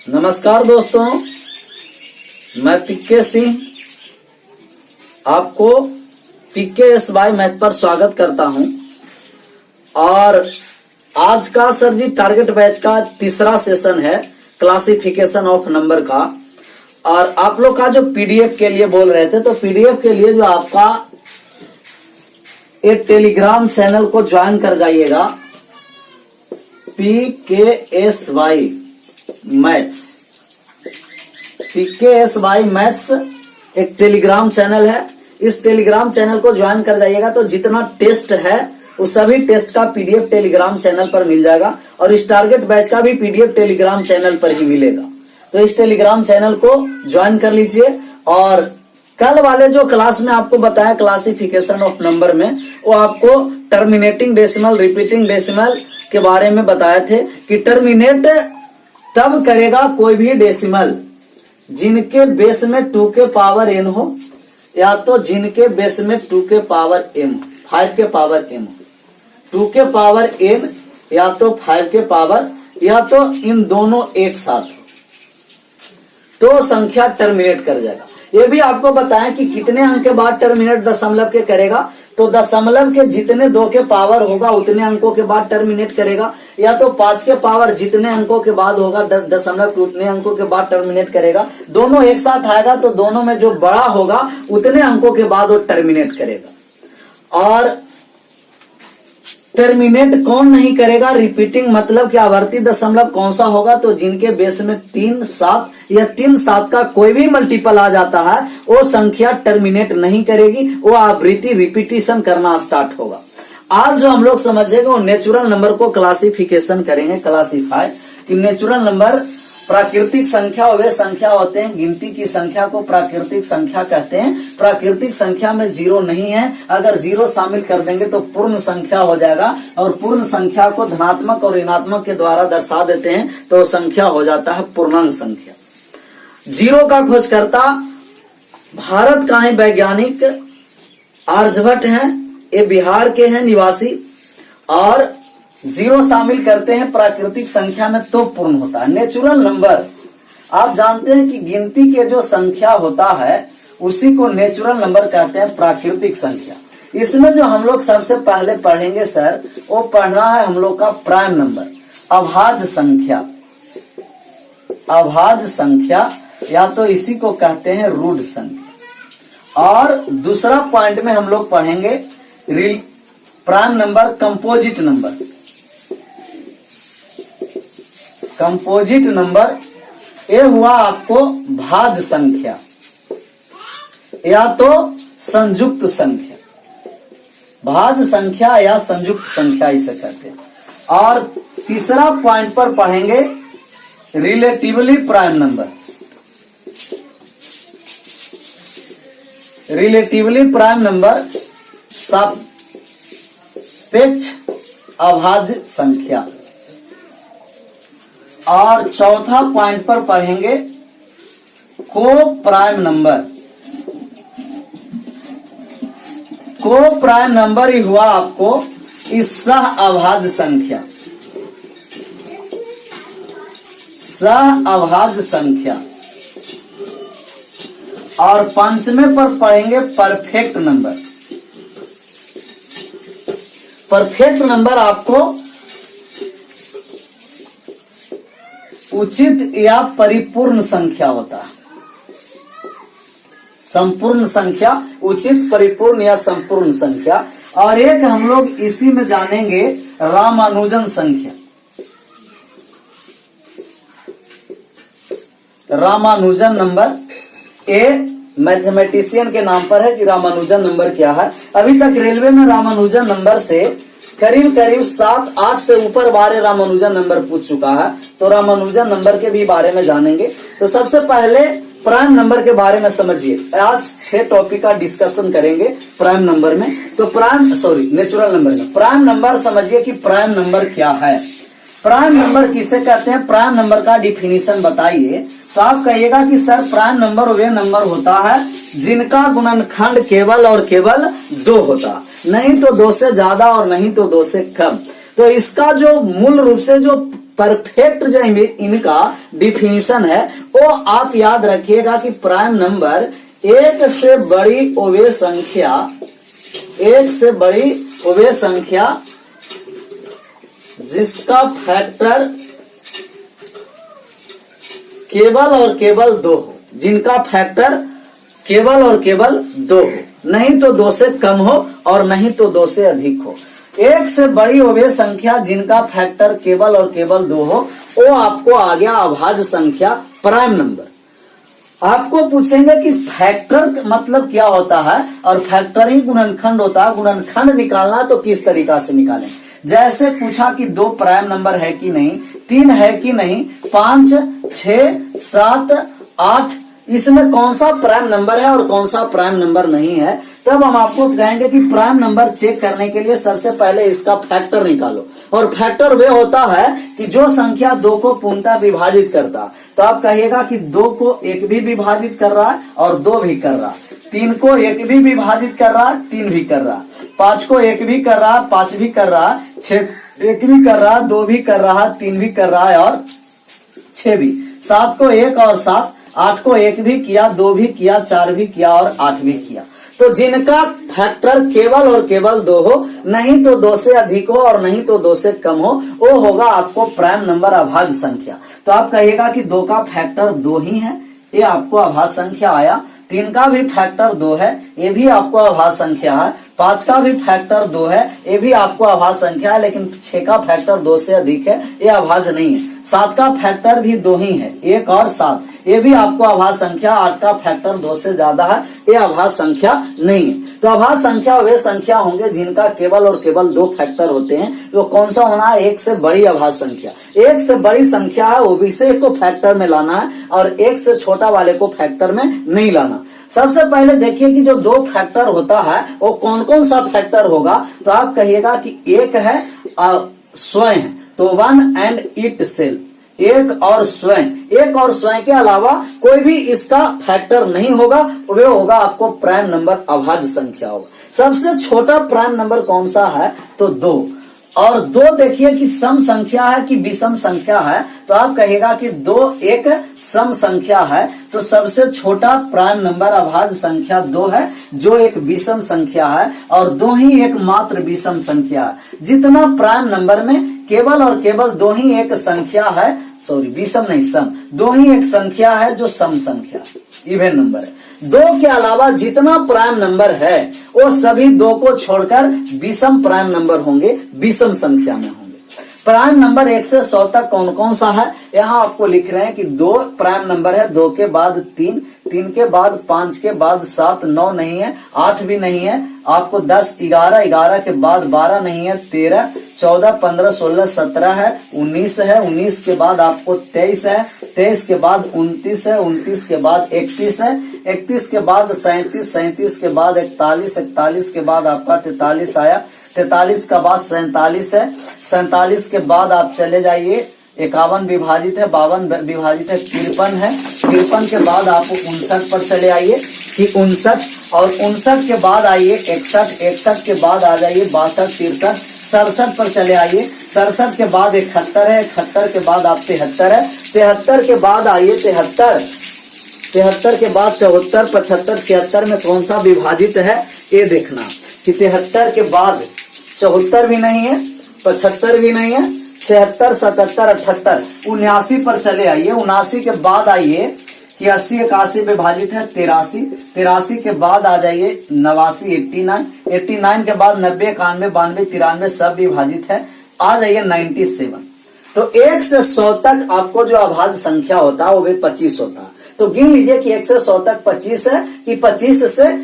नमस्कार दोस्तों, मैं पीके सिंह आपको PKSY मैथ पर स्वागत करता हूं। और आज का सर जी टारगेट बैच का तीसरा सेशन है क्लासिफिकेशन ऑफ नंबर का। और आप लोग का जो PDF के लिए बोल रहे थे, तो PDF के लिए जो आपका एक टेलीग्राम चैनल को ज्वाइन कर जाइएगा, PKSY मैथ्स। PKSY मैथ्स एक टेलीग्राम चैनल है। इस टेलीग्राम चैनल को ज्वाइन कर जाइएगा तो जितना टेस्ट है उस सभी टेस्ट का PDF टेलीग्राम चैनल पर मिल जाएगा, और इस टारगेट बैच का भी PDF टेलीग्राम चैनल पर ही मिलेगा। तो इस टेलीग्राम चैनल को ज्वाइन कर लीजिए। और कल वाले जो क्लास में आपको बताया क्लासिफिकेशन ऑफ नंबर में, वो आपको टर्मिनेटिंग डेसिमल, रिपीटिंग डेसिमल के बारे में बताए थे कि टर्मिनेट तब करेगा कोई भी डेसिमल जिनके बेस में 2 के पावर n हो, या तो जिनके बेस में 2 के पावर m, 5 के पावर m, 2 के पावर n या तो 5 के पावर, या तो इन दोनों एक साथ हो, तो संख्या टर्मिनेट कर जाएगा। ये भी आपको बताएं कि कितने अंक के बाद टर्मिनेट दशमलव के करेगा, तो दशमलव के जितने 2 के पावर होगा उतने अंकों के बाद टर्मिनेट करेगा, या तो 5 के पावर जितने अंकों के बाद होगा दशमलव के उतने अंकों के बाद टर्मिनेट करेगा। दोनों एक साथ आएगा तो दोनों में जो बड़ा होगा उतने अंकों के बाद वो टर्मिनेट करेगा। और टर्मिनेट कौन नहीं करेगा? रिपीटिंग, मतलब कि आवर्ती दशमलव कौन सा होगा? तो जिनके बेस में 3, 7 या 3, 7 का कोई भी मल्टीपल आ जाता है वो संख्या टर्मिनेट नहीं करेगी, वो आवृत्ति रिपीटिशन करना स्टार्ट होगा। आज जो हम लोग समझेंगे वो नेचुरल नंबर को क्लासिफिकेशन करेंगे, क्लासिफाई कि नेचुरल नंबर प्राकृतिक संख्या वे संख्या होते हैं, गिनती की संख्या को प्राकृतिक संख्या कहते हैं। प्राकृतिक संख्या में 0 नहीं है, अगर 0 शामिल कर देंगे तो पूर्ण संख्या हो जाएगा, और पूर्ण संख्या को धनात्मक और ऋणात्मक के द्वारा दर्शा देते हैं तो संख्या हो जाता है पूर्णांक संख्या। 0 का खोजकर्ता भारत का है वैज्ञानिक आर्यभट्ट हैं, ये बिहार के हैं निवासी, और 0 शामिल करते हैं प्राकृतिक संख्या में तो पूर्ण होता है। नेचुरल नंबर, आप जानते हैं कि गिनती के जो संख्या होता है उसी को नेचुरल नंबर कहते हैं, प्राकृतिक संख्या। इसमें जो हम लोग सबसे पहले पढ़ेंगे सर, वो पढ़ना है हम लोग का प्राइम नंबर, अभाज्य संख्या। अभाज्य संख्या या तो इसी को कहते हैं रूढ़ संख्या। और दूसरा पॉइंट में हम लोग पढ़ेंगे prime number, composite number. Composite number ये हुआ आपको भाज्य संख्या या तो संयुक्त संख्या, भाज्य संख्या या संयुक्त संख्या इसे कहते हैं। और तीसरा पॉइंट पर पढ़ेंगे relatively prime number. Relatively prime number सापेक्ष अभाज्य संख्या। और चौथा पॉइंट पर पढ़ेंगे को प्राइम नंबर। को प्राइम नंबर ही हुआ आपको इस सह अभाज्य संख्या, सह अभाज्य संख्या। और पंचवें पर पढ़ेंगे परफेक्ट नंबर। परफेक्ट नंबर आपको उचित या परिपूर्ण संख्या होता है। संपूर्ण संख्या, उचित, परिपूर्ण या संपूर्ण संख्या। और एक हम लोग इसी में जानेंगे रामानुजन संख्या। रामानुजन नंबर ये मैथमेटिशियन के नाम पर है कि रामानुजन नंबर क्या है। अभी तक रेलवे में रामानुजन नंबर से करीब 7-8 से ऊपर बार रामानुजन नंबर पूछ चुका है, तो रामानुजन नंबर के भी बारे में जानेंगे। तो सबसे पहले प्राइम नंबर के बारे में समझिए। आज 6 टॉपिक का डिस्कशन करेंगे प्राइम नंबर में। तो नेचुरल नंबर में प्राइम नंबर समझिए कि प्राइम नंबर क्या है। प्राइम नंबर किसे कहते हैं? प्राइम नंबर का डिफिनीशन बताइए। तो आप कहिएगा कि सर प्राइम नंबर वे नंबर होता है जिनका गुणनखंड केवल और केवल 2 होता, नहीं तो 2 से ज्यादा और नहीं तो 2 से कम। तो इसका जो मूल रूप से जो परफेक्ट जो इनका डिफिनीशन है वो आप याद रखिएगा कि प्राइम नंबर एक से बड़ी वे संख्या जिसका फैक्टर केवल और केवल 2 हो, जिनका फैक्टर केवल और केवल 2 हो, नहीं तो 2 से कम हो और नहीं तो 2 से अधिक हो। एक से बड़ी वे संख्या जिनका फैक्टर केवल और केवल 2 हो, वो आपको आ गया अभाज्य संख्या प्राइम नंबर। आपको पूछेंगे कि फैक्टर मतलब क्या होता है और फैक्टर ही गुणनखंड होता है, गुणनखंड निकालना तो किस तरीका से निकालें। जैसे पूछा कि 2 प्राइम नंबर है कि नहीं, 3 है कि नहीं, 5, 6, 7, 8, इसमें कौन सा प्राइम नंबर है और कौन सा प्राइम नंबर नहीं है। तब हम आपको कहेंगे कि प्राइम नंबर चेक करने के लिए सबसे पहले इसका फैक्टर निकालो, और फैक्टर वे होता है कि जो संख्या 2 को पूर्णतः विभाजित करता है। तो आप कहिएगा कि 2 को 1 भी विभाजित कर रहा है और 2 भी कर रहा है, 3 को 1 भी विभाजित कर रहा है, 3 भी कर रहा है, 5 को 1 भी कर रहा है, 5 भी कर रहा है, 6 1 भी कर रहा है, 2 भी कर रहा है, 3 भी कर रहा है और 6 भी, 7 को 1 और 7, 8 को 1 भी किया, 2 भी किया, 4 भी किया और 8 भी किया। तो जिनका फैक्टर केवल और केवल 2 हो, नहीं तो 2 से अधिक हो और नहीं तो 2 से कम हो, वो होगा आपको प्राइम नंबर अभाज्य संख्या। तो आप कहिएगा कि 2 का फैक्टर 2 ही है, ये आपको अभाज्य संख्या आया। 3 का भी फैक्टर 2 है, ये भी आपको अभाज्य संख्या है। 5 का भी फैक्टर 2 है, ये भी आपको अभाज्य संख्या है, लेकिन 6 का फैक्टर 2 से अधिक है, ये अभाज्य नहीं है। 7 का फैक्टर भी 2 ही है, 1 और 7, ये भी आपको अभाज्य संख्या। 8 का फैक्टर 2 से ज्यादा है, ये अभाज्य संख्या नहीं है। तो अभाज्य संख्या वे संख्या होंगे जिनका केवल और केवल 2 फैक्टर होते हैं। तो कौन सा होना है? 1 से बड़ी अभाज्य संख्या। 1 से बड़ी संख्या है वो भी से को फैक्टर में लाना है और 1 से छोटा वाले को फैक्टर में नहीं लाना। सबसे पहले देखिए कि जो 2 फैक्टर होता है वो कौन कौन सा फैक्टर होगा। तो आप कहिएगा कि एक है स्वयं, तो 1 एंड इट सेल्फ, एक और स्वयं। एक और स्वयं के अलावा कोई भी इसका फैक्टर नहीं होगा, वे होगा आपको प्राइम नंबर अभाज्य संख्या होगा। सबसे छोटा प्राइम नंबर कौन सा है? तो 2। और 2 देखिए कि सम संख्या है कि विषम संख्या है। तो आप कहिएगा कि 2 एक सम संख्या है, तो सबसे छोटा प्राइम नंबर अभाज्य संख्या 2 है, जो एक विषम संख्या है, और 2 ही एकमात्र विषम संख्या है। जितना प्राइम नंबर में केवल और केवल 2 ही एक संख्या है, सॉरी विषम नहीं सम, 2 ही एक संख्या है जो सम संख्या इवन नंबर है। 2 के अलावा जितना प्राइम नंबर है वो सभी 2 को छोड़कर विषम प्राइम नंबर होंगे, विषम संख्या में होंगे। प्राइम नंबर 1 से 100 तक कौन कौन सा है? यहाँ आपको लिख रहे हैं कि 2 प्राइम नंबर है, 2 के बाद 3, 3 के बाद 5 के बाद 7, 9 नहीं है, 8 भी नहीं है, आपको 10, 11, 11 के बाद 12 नहीं है, 13, 14, 15, 16, 17 है, 19 है, 19 के बाद आपको 23 है, 23 के बाद 29 है, 29 के बाद 31 है, 31 के बाद 37, 37 के बाद 41, 41 के बाद आपका 43 आया, 43 का बाद 47 है, 47 के बाद आप चले जाइए 51 विभाजित है, 52 विभाजित है, 53 है, 53 के बाद आप 59 पर चले आइए कि 59, और 59 के बाद आइए 61, 61 के बाद आ जाइए 62, 63, 67 पर चले आइए, 67 के बाद 71 है, 71 के बाद आप 73 है, 73 के बाद आइए 73, 73 के बाद 74, 75, 76 में कौन सा विभाजित है ये देखना कि 73 के बाद 74 भी नहीं है, 75 भी नहीं है, 76, 77, 78, 79 पर चले आइए। 79 के बाद आइए कि 80, 81 विभाजित है 83, 83 के बाद आ जाइए 89, 89, 89 के बाद 90, 91, 92, 93 सब विभाजित है, आ जाइए 97। तो 1 से 100 तक आपको जो अभाज्य संख्या होता है वो भी 25 होता है। तो गिन लीजिए कि 1 से 100 तक 25 है कि 25 से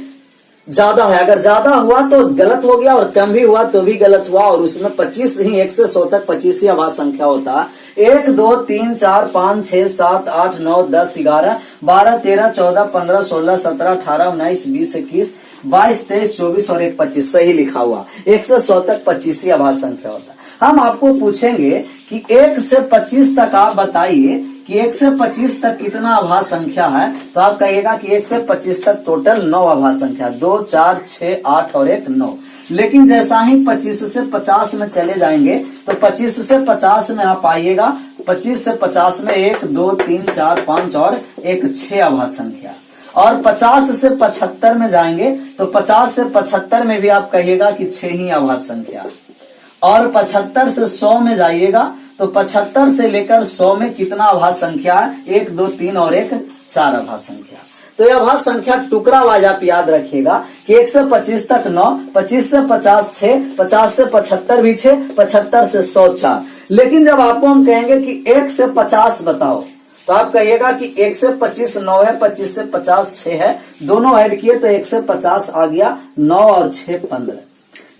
ज्यादा है। अगर ज्यादा हुआ तो गलत हो गया और कम भी हुआ तो भी गलत हुआ, और उसमें 25 ही 1 से 100 तक 25 ही अभाज्य संख्या होता है। 1, 2, 3, 4, 5, 6, 7, 8, 9, 10, 11, 12, 13, 14, 15, 16, 17, 18, 19, 20, 21, 22, 23, 24 और 1 25 सही लिखा हुआ। 1 से 100 तक 25 ही अभाज्य संख्या होता है। हम आपको पूछेंगे कि 1 से 25 तक आप बताइए कि 1 से 25 तक कितना अभाज्य संख्या है। तो आप कहिएगा कि 1 से 25 तक टोटल 9 अभाज्य संख्या, 2, 4, 6, 8 और 1 9। लेकिन जैसा ही 25 से 50 में चले जाएंगे तो 25 से 50 में आप आइएगा, 25 से 50 में 1 2 3 4 5 और एक 6 अभाज्य संख्या। और 50 से 75 में जाएंगे तो 50 से 75 में भी आप कहिएगा कि 6 ही अभाज्य संख्या। और 75 से 100 में जाइएगा तो 75 से लेकर 100 में कितना अभाज्य संख्या है? 1 2 3 और एक 4 अभाज्य संख्या। तो यह अभाज्य संख्या टुकड़ा वाइज आप याद रखिएगा कि 1 से 25 तक 9, 25 से 50 6, 50 से 75 भी 6, 75 से 100 4। लेकिन जब आपको हम कहेंगे कि 1 से 50 बताओ तो आप कहिएगा कि 1 से 25 9 है, 25 से 50 6 है, दोनों ऐड किए तो 1 से 50 आ गया, 9 और 6 15।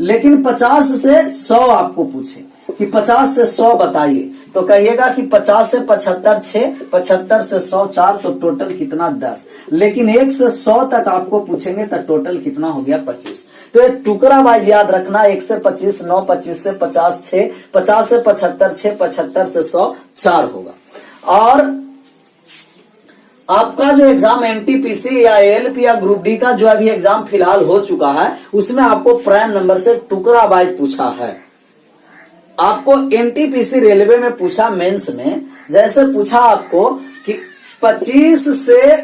लेकिन 50 से 100 आपको पूछे कि 50 से 100 बताइए तो कहिएगा कि 50 से 75 6, 75 से 100 4, तो टोटल कितना 10। लेकिन 1 से 100 तक आपको पूछेंगे तो टोटल कितना हो गया 25। तो एक टुकड़ा वाइज याद रखना, 1 से 25 9, 25 से 50 6, 50 से 75 6, 75 से 100 4 होगा। और आपका जो एग्जाम एनटीपीसी या एएलपी या ग्रुप डी का जो अभी एग्जाम फिलहाल हो चुका है उसमें आपको प्राइम नंबर से टुकड़ा वाइज पूछा है। आपको एनटीपीसी रेलवे में पूछा, मेंस में जैसे पूछा आपको कि 25 से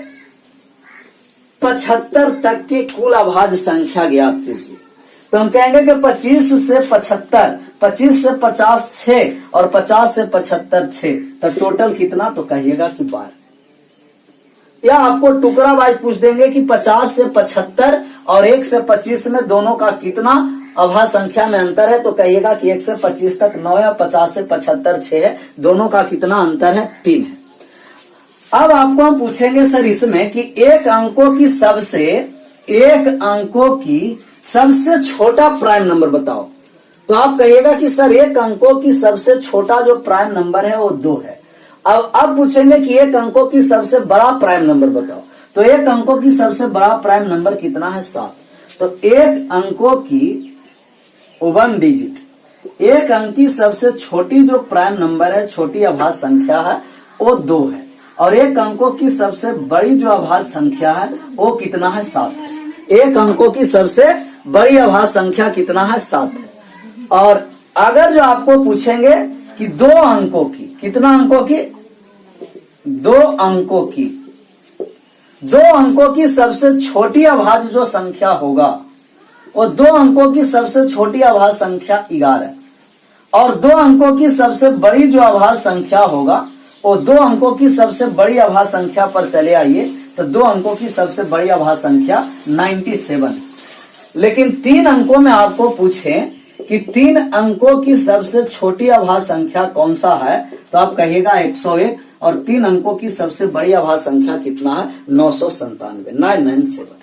75 तक की कुल अभाज्य संख्या ज्ञात कीजिए, तो हम कहेंगे कि 25 से 75, 25 से 50 6 और 50 से 75 6, तो टोटल कितना? तो कहिएगा कि 12। या आपको टुकड़ा वाइज पूछ देंगे कि 50 से 75 और 1 से 25 में दोनों का कितना अभाज्य संख्या में अंतर है, तो कहिएगा कि 1 से 25 तक 9 है, 50 से 75 6 है, दोनों का कितना अंतर है? 3 है। अब आपको हम पूछेंगे सर इसमें कि एक अंकों की सबसे छोटा प्राइम नंबर बताओ, तो आप कहिएगा कि सर एक अंकों की सबसे छोटा जो प्राइम नंबर है वो 2 है। अब पूछेंगे कि एक अंकों की सबसे बड़ा प्राइम नंबर बताओ, तो एक अंकों की सबसे बड़ा प्राइम नंबर कितना है? 7। तो एक अंकों की 1 डिजिट, एक अंक की सबसे छोटी जो प्राइम नंबर है, छोटी अभाज्य संख्या है, वो 2 है। और एक अंकों की सबसे बड़ी जो अभाज्य संख्या है वो कितना है? 7 है। एक अंकों की सबसे बड़ी अभाज्य संख्या कितना है? 7 है। और अगर जो आपको पूछेंगे कि 2 अंकों की, कितना अंकों की? 2 अंकों की सबसे छोटी अभाज्य जो संख्या होगा वो 2 अंकों की सबसे छोटी अभाज्य संख्या 11, और 2 अंकों की सबसे बड़ी जो अभाज्य संख्या होगा वो 2 अंकों की सबसे बड़ी अभाज्य संख्या पर चले आइए, तो 2 अंकों की सबसे बड़ी अभाज्य संख्या 97। लेकिन 3 अंकों में आपको पूछें कि 3 अंकों की सबसे छोटी अभाज्य संख्या कौन सा है, तो आप कहिएगा 101, और 3 अंकों की सबसे बड़ी अभाज्य संख्या कितना है? 997।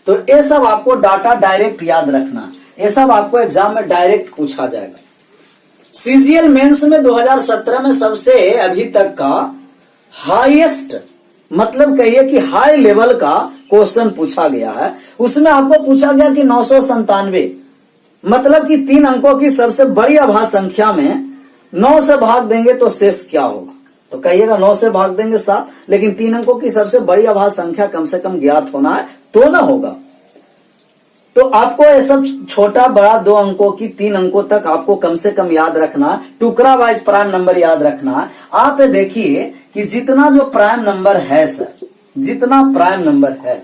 तो ये सब आपको डाटा डायरेक्ट याद रखना, ये सब आपको एग्जाम में डायरेक्ट पूछा जाएगा। सीजीएल मेंस में 2017 में सबसे अभी तक का हाईएस्ट, मतलब कहिए कि हाई लेवल का क्वेश्चन पूछा गया है। उसमें आपको पूछा गया कि 997, मतलब कि 3 अंकों की सबसे बड़ी अभाज्य संख्या में 9 से भाग देंगे तो शेष क्या होगा, तो कहिएगा 9 से भाग देंगे 7, लेकिन 3 अंकों की सबसे बड़ी अभाज्य संख्या कम से कम ज्ञात होना है तो ना होगा। तो आपको ये सब छोटा बड़ा 2 अंकों की 3 अंकों तक आपको कम से कम याद रखना, टुकड़ा वाइज प्राइम नंबर याद रखना। आप ये देखिए कि जितना जो प्राइम नंबर है सर, जितना प्राइम नंबर है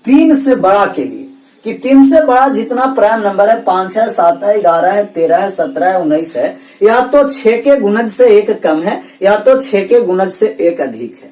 3 से बड़ा के लिए, कि 3 से बड़ा जितना प्राइम नंबर है 5 है, 7 है, 11 है, 13 है, 17 है, 19 है, या तो 6 के गुणज से 1 कम है या तो 6 के गुणज से 1 अधिक है।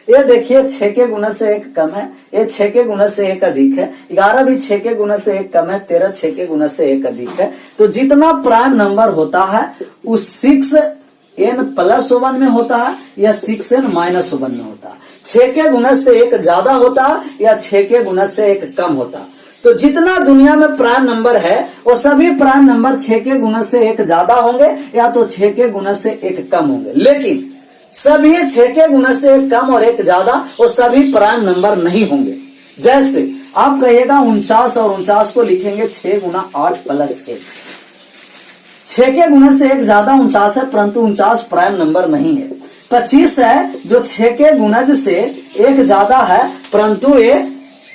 ये देखिए 6 के गुणज से 1 कम है, ये 6 के गुणज से 1 अधिक है, 11 भी 6 के गुणज से 1 कम है, 13 6 के गुणज से 1 अधिक है। तो जितना प्राइम नंबर होता है वो 6n+1 में होता है या 6n-1 में होता है। 6 के गुणज से 1 ज्यादा होता है या 6 के गुणज से 1 कम होता है। तो जितना दुनिया में प्राइम नंबर है वो सभी प्राइम नंबर 6 के गुणज से 1 ज्यादा होंगे या तो 6 के गुणज से 1 कम होंगे। लेकिन सभी 6 के गुणज से 1 कम और 1 ज्यादा वो सभी प्राइम नंबर नहीं होंगे। जैसे आप कहिएगा 49 और 49 को लिखेंगे 6 गुना 8 प्लस 1। 6 के गुणज से 1 ज्यादा 49 है, परंतु 49 प्राइम नंबर नहीं है। 25 है जो 6 के गुणज से 1 ज्यादा है, परंतु ये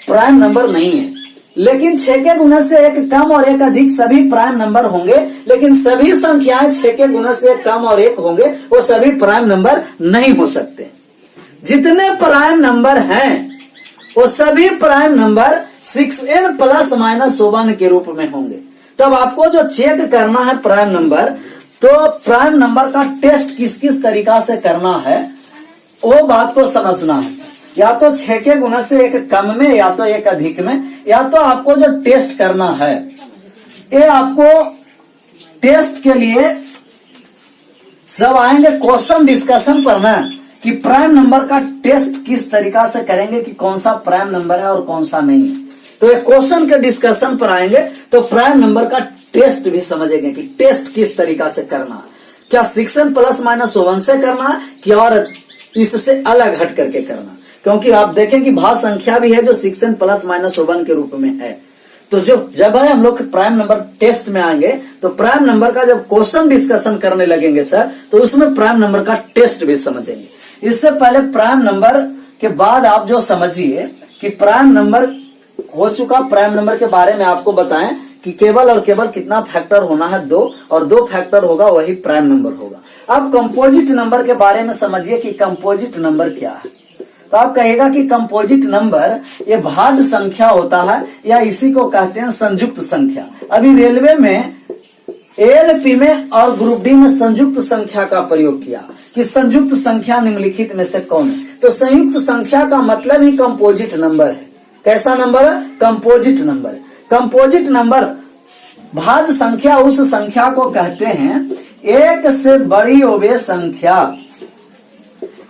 प्राइम नंबर नहीं है। लेकिन 6 के गुणज से एक कम और एक अधिक सभी प्राइम नंबर होंगे, लेकिन सभी संख्याएं 6 के गुणज से एक कम और एक होंगे वो सभी प्राइम नंबर नहीं हो सकते। जितने प्राइम नंबर हैं वो सभी prime number 6n plus minus 1 के रूप में होंगे। तब आपको जो चेक करना है प्राइम नंबर, तो प्राइम नंबर का टेस्ट किस किस तरीका से करना है वो बात को समझना है। या तो 6 के गुणज से एक कम में, या तो एक अधिक में, या तो आपको जो टेस्ट करना है, ये आपको टेस्ट के लिए जब आएंगे क्वेश्चन डिस्कशन पर ना, कि प्राइम नंबर का टेस्ट किस तरीका से करेंगे कि कौन सा प्राइम नंबर है और कौन सा नहीं है, तो ये क्वेश्चन के डिस्कशन पर आएंगे तो प्राइम नंबर का टेस्ट भी समझेंगे कि टेस्ट किस तरीका से करना है। क्या 6n प्लस माइनस 1 से करना है कि और इससे अलग हट करके करना, क्योंकि आप देखें कि भाज्य संख्या भी है जो 6n प्लस माइनस 1 के रूप में है। तो जो जब है हम लोग प्राइम नंबर टेस्ट में आएंगे तो प्राइम नंबर का जब क्वेश्चन डिस्कशन करने लगेंगे सर, तो उसमें प्राइम नंबर का टेस्ट भी समझेंगे। इससे पहले प्राइम नंबर के बाद आप जो समझिए कि प्राइम नंबर हो चुका, प्राइम नंबर के बारे में आपको बताएं कि केवल और केवल कितना फैक्टर होना है, 2, और 2 फैक्टर होगा वही प्राइम नंबर होगा। अब कंपोजिट नंबर के बारे में समझिए कि कंपोजिट नंबर क्या है। तो आप कहेगा कि कंपोजिट नंबर ये भाज्य संख्या होता है, या इसी को कहते हैं संयुक्त संख्या। अभी रेलवे में एएलपी में और ग्रुप डी में संयुक्त संख्या का प्रयोग किया कि संयुक्त संख्या निम्नलिखित में से कौन है। तो संयुक्त संख्या का मतलब ही कंपोजिट नंबर है। कैसा नंबर है? Composite number. कंपोजिट नंबर भाज्य संख्या उस संख्या को कहते हैं एक से बड़ी होवे संख्या,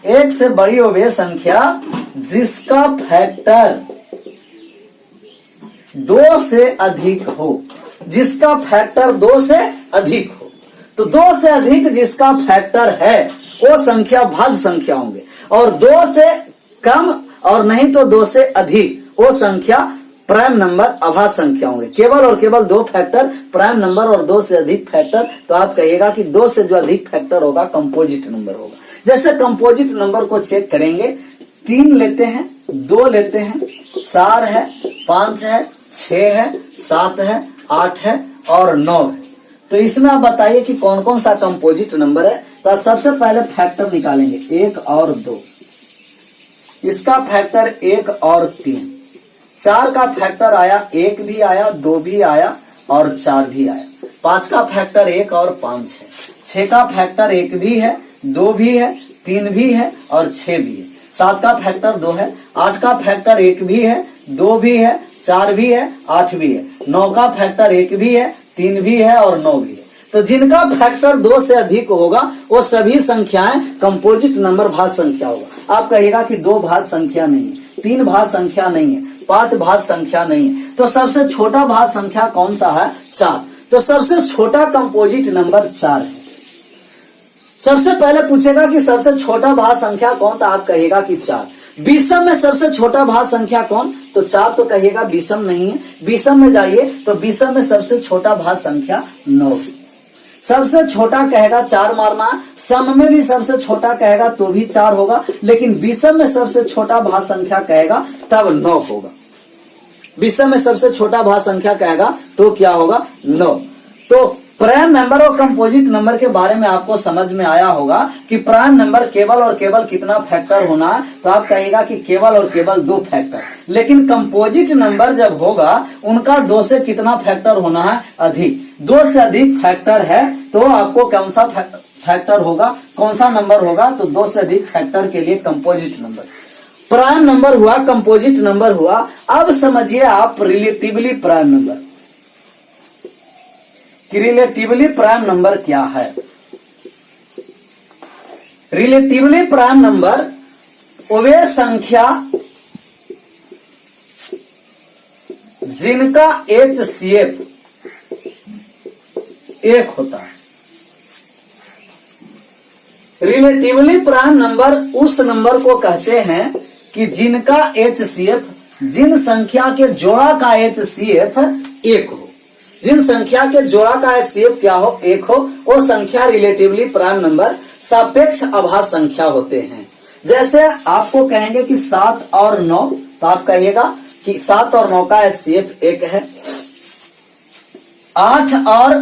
एक से बड़ी होवे संख्या जिसका फैक्टर 2 से अधिक हो, जिसका फैक्टर 2 से अधिक हो। तो 2 से अधिक जिसका फैक्टर है वो संख्या भाज्य संख्या होंगे, और 2 से कम और नहीं तो 2 से अधिक वो संख्या प्राइम नंबर अभाज्य संख्या होंगे। केवल और केवल 2 फैक्टर प्राइम नंबर और 2 से अधिक फैक्टर, तो आप कहिएगा कि 2 से जो अधिक फैक्टर होगा कंपोजिट नंबर होगा। जैसे कंपोजिट नंबर को चेक करेंगे, 3 लेते हैं, 2 लेते हैं, 4 है, 5 है, 6 है, 7 है, 8 है और 9 है। तो इसमें आप बताइए कि कौन कौन सा कंपोजिट नंबर है। तो आप सबसे पहले फैक्टर निकालेंगे 1 और 2, इसका फैक्टर 1 और 3, 4 का फैक्टर आया, 1 भी आया, 2 भी आया और 4 भी आया। 5 का फैक्टर 1 और 5 है, 6 का फैक्टर 1 भी है, 2 भी है, 3 भी है और 6 भी है। 7 का फैक्टर 2 है, 8 का फैक्टर 1 भी है, 2 भी है, 4 भी है, 8 भी है। 9 का फैक्टर 1 भी है, 3 भी है और 9 भी है। तो जिनका फैक्टर 2 से अधिक होगा वो सभी संख्याएं कंपोजिट नंबर भाज्य संख्या होगा। आप कहिएगा कि 2 भाज्य संख्या नहीं है, 3 भाज्य संख्या नहीं है, 5 भाज्य संख्या नहीं है। तो सबसे छोटा भाज्य संख्या कौन सा है? 4। तो सबसे छोटा कंपोजिट नंबर 4 है। सबसे पहले पूछेगा कि सबसे छोटा भाज्य संख्या कौन, तो आप कहिएगा कि 4। विषम में सबसे छोटा भाज्य संख्या कौन? तो 4 तो कहिएगा विषम नहीं है। विषम में जाइए तो विषम में सबसे छोटा भाज्य संख्या 9। सबसे छोटा कहेगा 4 मारना, सम में भी सबसे छोटा कहेगा तो भी 4 होगा, लेकिन विषम में सबसे छोटा भाज्य संख्या कहेगा तब 9 होगा। विषम में सबसे छोटा भाज्य संख्या कहेगा तो क्या होगा? 9। तो प्राइम नंबर और कंपोजिट नंबर के बारे में आपको समझ में आया होगा कि प्राइम नंबर केवल और केवल कितना फैक्टर होना है, तो आप कहिएगा कि केवल और केवल 2 फैक्टर। लेकिन कंपोजिट नंबर जब होगा उनका 2 से कितना फैक्टर होना है? अधिक। 2 से अधिक फैक्टर है तो आपको कौन सा फैक्टर होगा, कौन सा नंबर होगा? तो 2 से अधिक फैक्टर के लिए कंपोजिट नंबर। प्राइम नंबर हुआ, कंपोजिट नंबर हुआ। अब समझिए आप रिलेटिवली प्राइम नंबर कि रिलेटिवली प्राइम नंबर क्या है। रिलेटिवली प्राइम नंबर वे संख्या जिनका HCF 1 होता है। रिलेटिवली प्राइम नंबर उस नंबर को कहते हैं कि जिनका HCF, जिन संख्या के जोड़ा का HCF 1 हो, जिन संख्या के जोड़ा का HCF क्या हो? 1 हो, वो संख्या रिलेटिवली प्राइम नंबर सापेक्ष अभाज्य संख्या होते हैं। जैसे आपको कहेंगे कि 7 और 9, तो आप कहिएगा कि 7 और 9 का HCF 1 है, 8 और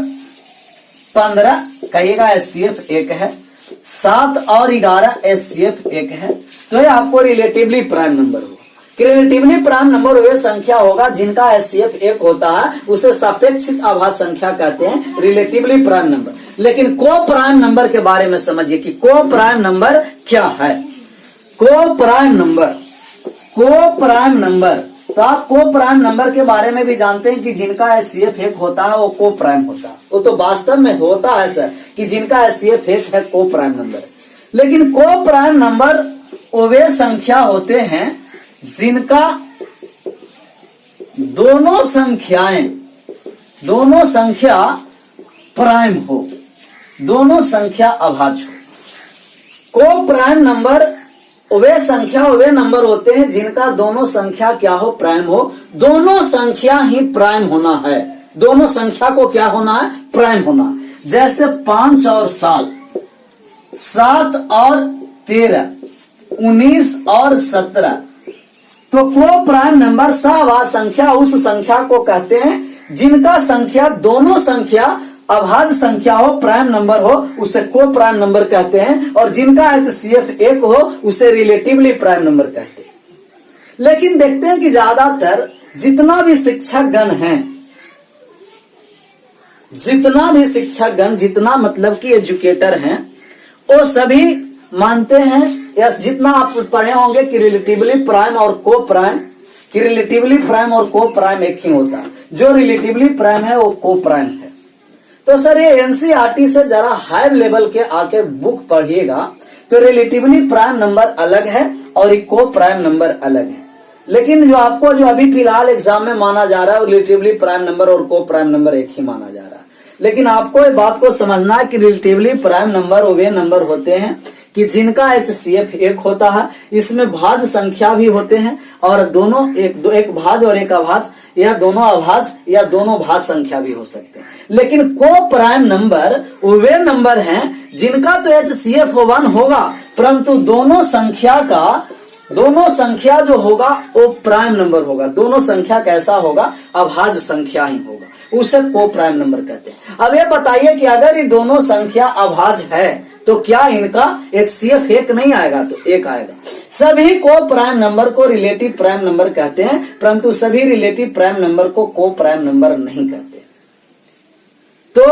15 कहिएगा HCF 1 है, 7 और 11 HCF 1 है। तो ये आपको रिलेटिवली प्राइम नंबर होगा। रिलेटिवली प्राइम नंबर वे संख्या होगा जिनका HCF 1 होता है, उसे सापेक्षिक आभाज्य संख्या कहते हैं, रिलेटिवली प्राइम नंबर। लेकिन को प्राइम नंबर के बारे में समझिए कि को प्राइम नंबर क्या है। को प्राइम नंबर, तो आप को प्राइम नंबर के बारे में भी जानते हैं कि जिनका HCF 1 होता है वो को प्राइम होता है। वो तो वास्तव में होता है सर कि जिनका HCF 1 है को प्राइम नंबर। लेकिन को प्राइम नंबर वे संख्या होते हैं जिनका दोनों संख्या प्राइम हो, दोनों संख्या अभाज्य हो। को प्राइम नंबर वे नंबर होते हैं जिनका दोनों संख्या क्या हो, प्राइम हो। दोनों संख्या ही प्राइम होना है, दोनों संख्या को क्या होना है, प्राइम होना। जैसे 5 और 7, 7 और 13, 19 और 17। तो को प्राइम नंबर सहअभाज्य संख्या उस संख्या को कहते हैं जिनका संख्या दोनों संख्या अभाज्य संख्या हो, प्राइम नंबर हो, उसे को प्राइम नंबर कहते हैं। और जिनका HCF 1 हो उसे रिलेटिवली प्राइम नंबर कहते हैं। लेकिन देखते हैं कि ज्यादातर जितना भी शिक्षकगण जितना मतलब कि एजुकेटर हैं, वो सभी मानते हैं या जितना आप पढ़े होंगे कि रिलेटिवली प्राइम और को प्राइम, कि रिलेटिवली प्राइम और को प्राइम एक ही होता है। जो रिलेटिवली प्राइम है वो को प्राइम है। तो सर ये एनसीईआरटी से जरा हाई लेवल के आके बुक पढ़िएगा तो रिलेटिवली प्राइम नंबर अलग है और एक को प्राइम नंबर अलग है। लेकिन जो आपको जो अभी फिलहाल एग्जाम में माना जा रहा है रिलेटिवली प्राइम नंबर और को प्राइम नंबर एक ही माना जा रहा है। लेकिन आपको इस बात को समझना है कि रिलेटिवली प्राइम नंबर वे नंबर होते हैं कि जिनका HCF 1 होता है, इसमें भाज्य संख्या भी होते हैं और दोनों एक भाज्य और एक अभाज्य या दोनों अभाज्य या दोनों भाज्य संख्या भी हो सकते हैं। लेकिन को प्राइम नंबर वे नंबर हैं जिनका तो HCF 1 होगा परंतु दोनों संख्या जो होगा वो प्राइम नंबर होगा। दोनों संख्या कैसा होगा, अभाज्य संख्या ही होगा, उसे को प्राइम नंबर कहते हैं। अब ये बताइए कि अगर ये दोनों संख्या अभाज्य है तो क्या इनका HCF 1 नहीं आएगा, तो 1 आएगा। सभी को प्राइम नंबर को रिलेटिव प्राइम नंबर कहते हैं परंतु सभी रिलेटिव प्राइम नंबर को प्राइम नंबर नहीं कहते। तो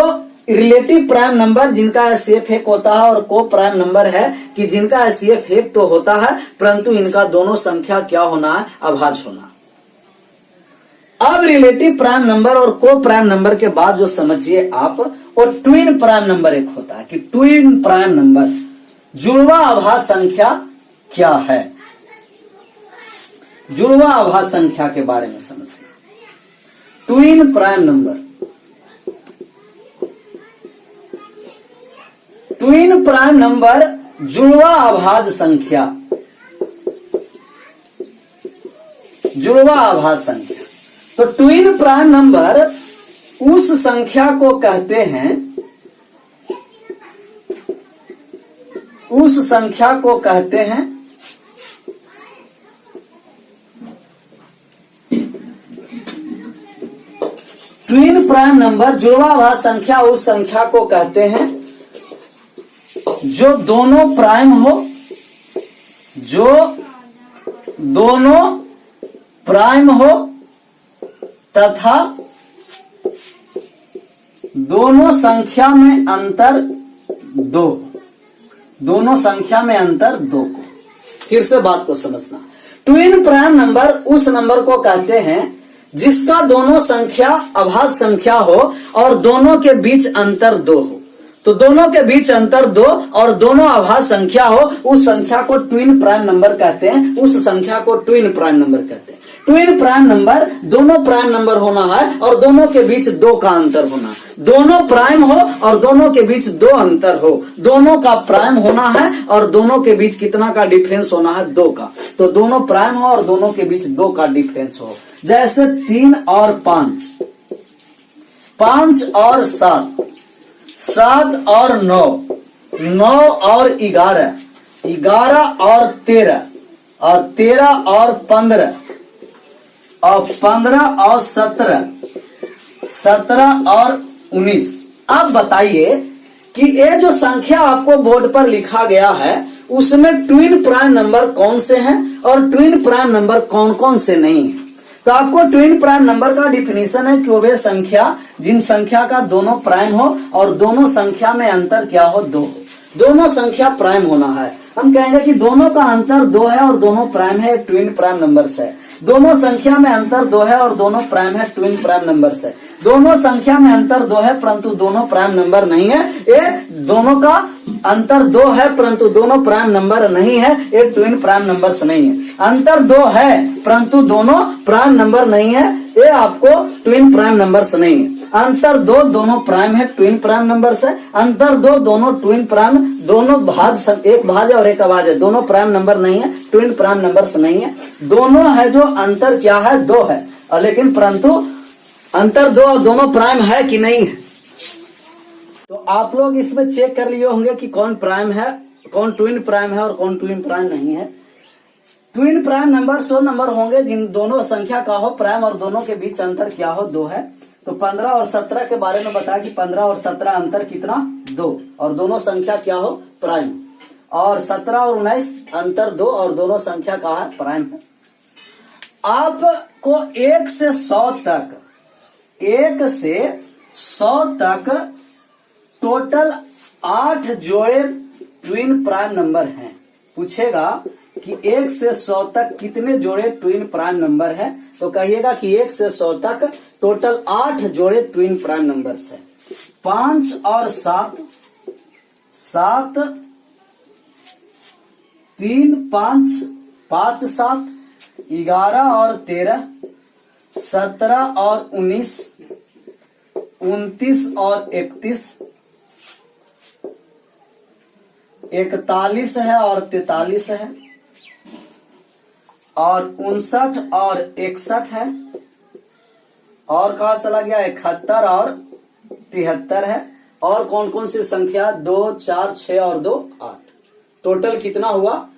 रिलेटिव प्राइम नंबर जिनका HCF 1 होता है और को प्राइम नंबर है कि जिनका HCF 1 तो होता है परंतु इनका दोनों संख्या क्या होना है, अभाज्य होना। अब रिलेटिव प्राइम नंबर और को प्राइम नंबर के बाद जो समझिए आप, और ट्विन प्राइम नंबर एक होता है कि ट्विन प्राइम नंबर जुड़वा अभाज्य संख्या क्या है। जुड़वा अभाज्य संख्या के बारे में समझिए। Twin prime number, twin prime number जुड़वा अभाज्य संख्या, जुड़वा अभाज्य संख्या। तो ट्विन प्राइम नंबर उस संख्या को कहते हैं, उस संख्या को कहते हैं ट्विन प्राइम नंबर जुड़वा अभाज्य संख्या उस संख्या को कहते हैं जो दोनों प्राइम हो, जो दोनों प्राइम हो तथा दोनों संख्या में अंतर 2, दोनों संख्या में अंतर 2 को। फिर से बात को समझना, ट्विन प्राइम नंबर उस नंबर को कहते हैं जिसका दोनों संख्या अभाज्य संख्या हो और दोनों के बीच अंतर 2 हो। तो दोनों के बीच अंतर 2 और दोनों अभाज्य संख्या हो, उस संख्या को ट्विन प्राइम नंबर कहते हैं, उस संख्या को ट्विन प्राइम नंबर कहते हैं। ट्विन प्राइम नंबर दोनों प्राइम नंबर होना है और दोनों के बीच 2 का अंतर होना, दोनों प्राइम हो और दोनों के बीच 2 अंतर हो, दोनों का प्राइम होना है और दोनों के बीच कितना का डिफरेंस होना है, 2 का। तो दोनों प्राइम हो और दोनों के बीच 2 का डिफरेंस हो। जैसे 3 और 5, 5 और 7, 7 और 9, 9 और 11, 11 और 13 और 13 और 15, और 15 और 17, 17 और 19। अब बताइए कि ये जो संख्या आपको बोर्ड पर लिखा गया है उसमें ट्विन प्राइम नंबर कौन से हैं और ट्विन प्राइम नंबर कौन कौन से नहीं है। तो आपको ट्विन प्राइम नंबर का डिफिनीशन है कि वे संख्या जिन संख्या का दोनों प्राइम हो और दोनों संख्या में अंतर क्या हो, 2 हो। दोनों संख्या प्राइम होना है। हम कहेंगे कि दोनों का अंतर 2 है और दोनों प्राइम है, ट्विन प्राइम नंबर्स है। दोनों संख्या में अंतर 2 है और दोनों प्राइम है, ट्विन प्राइम नंबर्स है। दोनों संख्या में अंतर 2 है परंतु दोनों प्राइम नंबर नहीं है, ये दोनों का अंतर 2 है परंतु दोनों प्राइम नंबर नहीं है, ये ट्विन प्राइम नंबर्स नहीं है। अंतर 2 है परंतु दोनों प्राइम नंबर नहीं है, ये आपको ट्विन प्राइम नंबर्स नहीं है। अंतर 2 दोनों प्राइम है, ट्विन प्राइम नंबर्स है। अंतर 2 दोनों ट्विन प्राइम, दोनों भाज्य, एक भाज्य और एक अभाज्य, दोनों प्राइम नंबर नहीं है, ट्विन प्राइम नंबर्स नहीं है। दोनों है जो अंतर क्या है, 2 है, और लेकिन परंतु अंतर 2 और दोनों प्राइम है कि नहीं है। तो आप लोग इसमें चेक कर लिए होंगे कि कौन प्राइम है, कौन ट्विन प्राइम है और कौन ट्विन प्राइम नहीं है। ट्विन प्राइम नंबर 100 नंबर होंगे जिन दोनों संख्या का हो प्राइम और दोनों के बीच अंतर क्या हो, 2 है। तो 15 और 17 के बारे में बताया कि 15 और 17 अंतर कितना, 2, और दोनों संख्या क्या हो, प्राइम। और 17 और 19 अंतर 2 और दोनों संख्या का है, प्राइम है। आपको 1 से 100 तक, 1 से 100 तक टोटल 8 जोड़े ट्विन प्राइम नंबर हैं। पूछेगा कि 1 से 100 तक कितने जोड़े ट्विन प्राइम नंबर है, तो कहिएगा कि 1 से 100 तक टोटल 8 जोड़े ट्विन प्राइम नंबर्स है। 5 और 7, 7 3 5, 5 7, 11 और 13, 17 और 19, 29 और 31, 41 है और 43 है, और 59 और 61 है, और कहा चला गया 71 और 73 है। और कौन कौन सी संख्या, 2 4 6 और 2 8। टोटल कितना हुआ,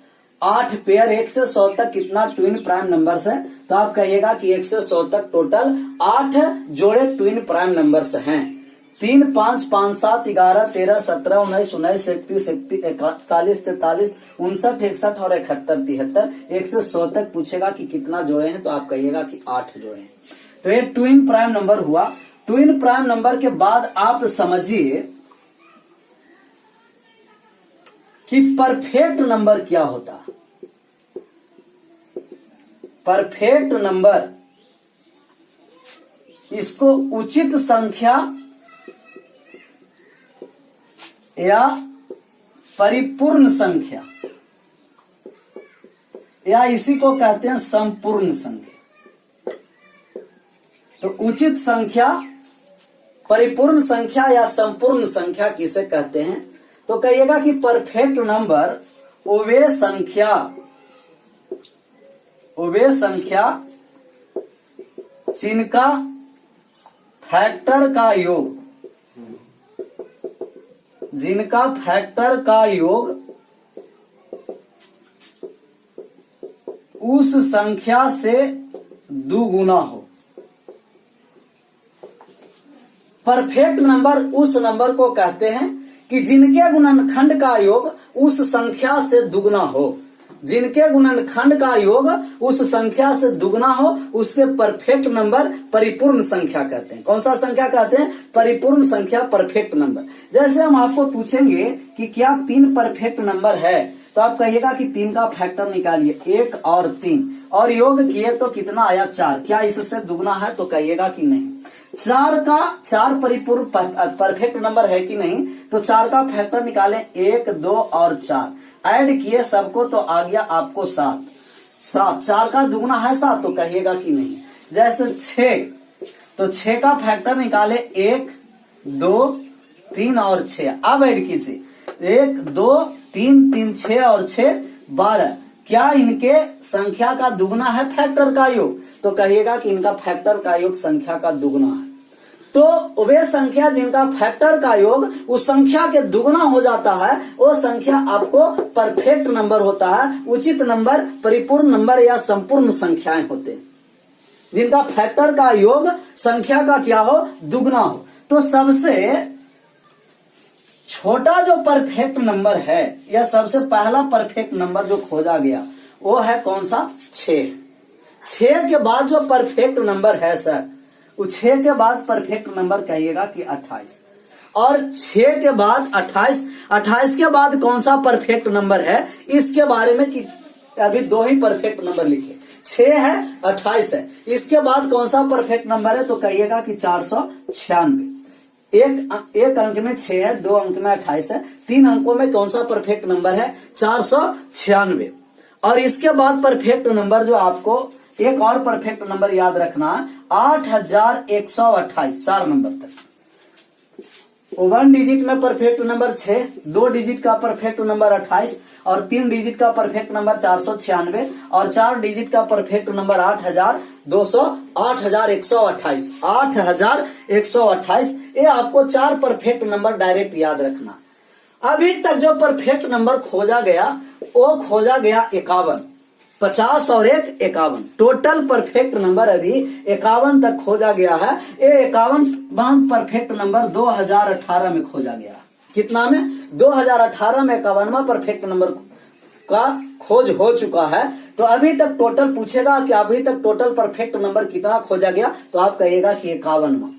8 पेयर 1 से 100 तक कितना ट्विन प्राइम नंबर्स है। तो आप कहिएगा कि 1 से 100 तक टोटल 8 जोड़े ट्विन प्राइम नंबर्स हैं। 3 5 5 7 11 13 17 19 19 31 41 43 59 61 और 71 73। 1 से 100 तक पूछेगा कि कितना जोड़े हैं, तो आप कहिएगा कि 8 जोड़े हैं। तो ये ट्विन प्राइम नंबर हुआ। ट्विन प्राइम नंबर के बाद आप समझिए कि परफेक्ट नंबर क्या होता है। परफेक्ट नंबर, इसको उचित संख्या या परिपूर्ण संख्या या इसी को कहते हैं संपूर्ण संख्या। तो उचित संख्या, परिपूर्ण संख्या या संपूर्ण संख्या किसे कहते हैं, तो कहिएगा कि परफेक्ट नंबर वे संख्या जिनका फैक्टर का योग उस संख्या से दुगुना हो। परफेक्ट नंबर उस नंबर को कहते हैं कि जिनके गुणनखंड का योग उस संख्या से दुगना हो। जिनके गुणनखंड का योग उस संख्या से दुगना हो उसके परफेक्ट नंबर परिपूर्ण संख्या कहते हैं। कौन सा संख्या कहते हैं, परिपूर्ण संख्या, परफेक्ट नंबर। जैसे हम आपको पूछेंगे कि क्या 3 परफेक्ट नंबर है, तो आप कहिएगा कि 3 का फैक्टर निकालिए, 1 और 3, और योग किए तो कितना आया, 4। क्या इससे दुगना है, तो कहिएगा कि नहीं। 4 परिपूर्ण परफेक्ट नंबर है कि नहीं, तो 4 का फैक्टर निकालें, 1 2 और 4, ऐड किए सबको तो आ गया आपको 7। 4 का दुगना है 7, तो कहिएगा कि नहीं। जैसे 6, तो 6 का फैक्टर निकाले, 1 2 3 और 6, अब ऐड कीजिए, 1 2 3 3 6 और 6 12। क्या इनके संख्या का दुगना है फैक्टर का योग, तो कहिएगा कि इनका फैक्टर का योग संख्या का दुगना है। तो वे संख्या जिनका फैक्टर का योग उस संख्या के दुगना हो जाता है, वो संख्या आपको परफेक्ट नंबर होता है, उचित नंबर, परिपूर्ण नंबर या संपूर्ण संख्याएं होते हैं। जिनका फैक्टर का योग संख्या का क्या हो, दुगना हो। तो सबसे छोटा जो परफेक्ट नंबर है या सबसे पहला परफेक्ट नंबर जो खोजा गया वो है कौन सा, 6। 6 के बाद जो परफेक्ट नंबर है सर, वो 6 के बाद परफेक्ट नंबर कहिएगा कि 28। और 6 के बाद 28, 28 के बाद कौन सा परफेक्ट नंबर है, इसके बारे में कि अभी 2 ही परफेक्ट नंबर लिखे, 6 है 28 है। इसके बाद कौन सा परफेक्ट नंबर है, तो कहिएगा कि 496। एक अंक में 6 है, 2 अंक में 28 है, 3 अंकों में कौन सा परफेक्ट नंबर है, 496। और इसके बाद परफेक्ट नंबर जो आपको एक और परफेक्ट नंबर याद रखना है, 8128, 4 नंबर तक। 1 डिजिट में परफेक्ट नंबर 6, 2 डिजिट का परफेक्ट नंबर 28 और 3 डिजिट का परफेक्ट नंबर 496 और 4 डिजिट का परफेक्ट नंबर 8128। 8128 ये आपको 4 परफेक्ट नंबर डायरेक्ट याद रखना। अभी तक जो परफेक्ट नंबर खोजा गया वो खोजा गया 51, 50 और 1 51। टोटल परफेक्ट नंबर अभी 51 तक खोजा गया है। ये 51 परफेक्ट नंबर 2018 में खोजा गया। कितना में, 2018 में 51वां परफेक्ट नंबर का खोज हो चुका है। तो अभी तक टोटल पूछेगा कि अभी तक टोटल परफेक्ट नंबर कितना खोजा गया, तो आप कहिएगा कि 51वां।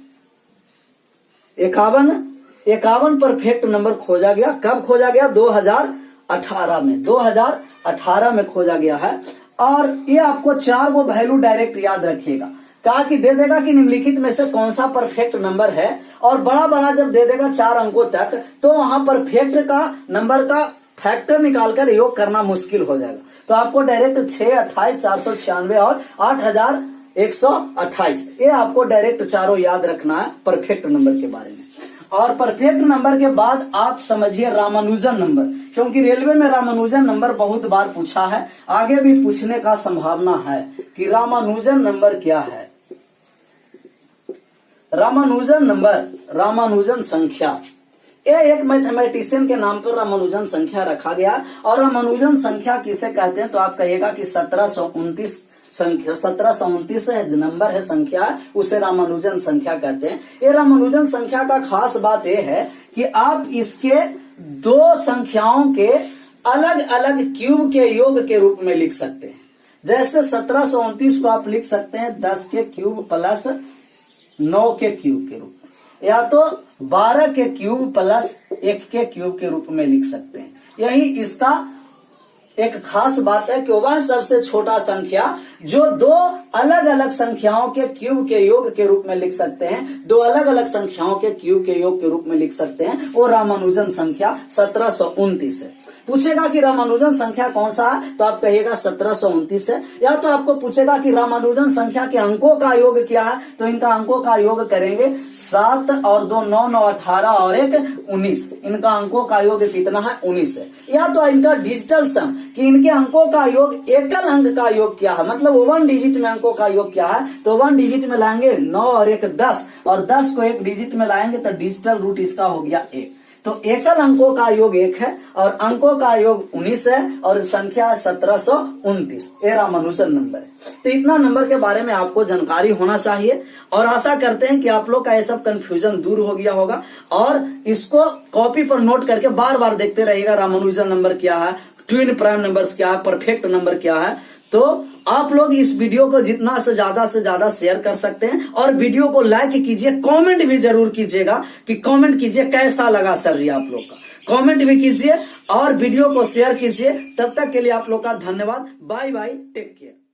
51 परफेक्ट नंबर खोजा गया। कब खोजा गया, 2018 में, 2018 में खोजा गया है। और ये आपको 4 वो वैल्यू डायरेक्ट याद रखिएगा। कहा कि दे देगा कि निम्नलिखित में से कौन सा परफेक्ट नंबर है, और बड़ा बड़ा जब दे देगा 4 अंकों तक, तो वहां परफेक्ट का नंबर का फैक्टर निकालकर योग करना मुश्किल हो जाएगा। तो आपको डायरेक्ट 6, 28, 496 और 8128 ये आपको डायरेक्ट चारों याद रखना है परफेक्ट नंबर के बारे में। और परफेक्ट नंबर के बाद आप समझिए रामानुजन नंबर, क्योंकि रेलवे में रामानुजन नंबर बहुत बार पूछा है, आगे भी पूछने का संभावना है कि रामानुजन नंबर क्या है। रामानुजन नंबर, रामानुजन संख्या, ये एक मैथमेटिशियन के नाम पर रामानुजन संख्या रखा गया। और रामानुजन संख्या किसे कहते हैं, तो आप कहिएगा कि 1729 संख्या, 1729 नंबर है संख्या, उसे रामानुजन संख्या कहते हैं। ये रामानुजन संख्या का खास बात यह है कि आप इसके 2 संख्याओं के अलग अलग क्यूब के योग के रूप में लिख सकते हैं। जैसे 1729 को आप लिख सकते हैं 10 के क्यूब प्लस 9 के क्यूब के रूप में, या तो 12 के क्यूब प्लस 1 के क्यूब के रूप में लिख सकते हैं। यही इसका एक खास बात है कि वह सबसे छोटा संख्या जो 2 अलग अलग संख्याओं के क्यूब के योग के रूप में लिख सकते हैं, 2 अलग अलग संख्याओं के क्यूब के योग के रूप में लिख सकते हैं, वो रामानुजन संख्या 1729 है। पूछेगा कि रामानुजन संख्या कौन सा है, तो आप कहिएगा 1729 है। या तो आपको पूछेगा कि रामानुजन संख्या के अंकों का योग क्या है, तो इनका अंकों का योग करेंगे 7 और 2 9 9 18 और 1 19। इनका अंकों का योग कितना है, 19 है। या तो इनका डिजिटल सम कि इनके अंकों का योग, एकल अंक का योग क्या है, मतलब 1 डिजिट में अंकों का योग क्या है, तो 1 डिजिट में लाएंगे 9 और 1 10, और 10 को 1 डिजिट में लाएंगे तो डिजिटल रूट इसका हो गया 1। तो एकल अंकों का योग 1 है और अंकों का योग 19 है और संख्या 1729। ये रामानुजन नंबर है। तो इतना नंबर के बारे में आपको जानकारी होना चाहिए और आशा करते हैं कि आप लोग का ये सब कंफ्यूजन दूर हो गया होगा। और इसको कॉपी पर नोट करके बार बार देखते रहिएगा, रामानुजन नंबर क्या है, ट्विन प्राइम नंबर्स क्या है, परफेक्ट नंबर क्या है। तो आप लोग इस वीडियो को जितना से ज्यादा शेयर कर सकते हैं और वीडियो को लाइक कीजिए, कमेंट भी जरूर कीजिएगा कि कमेंट कीजिए कैसा लगा सर जी आप लोग का। कमेंट भी कीजिए और वीडियो को शेयर कीजिए। तब तक के लिए आप लोग का धन्यवाद। Bye bye, take care.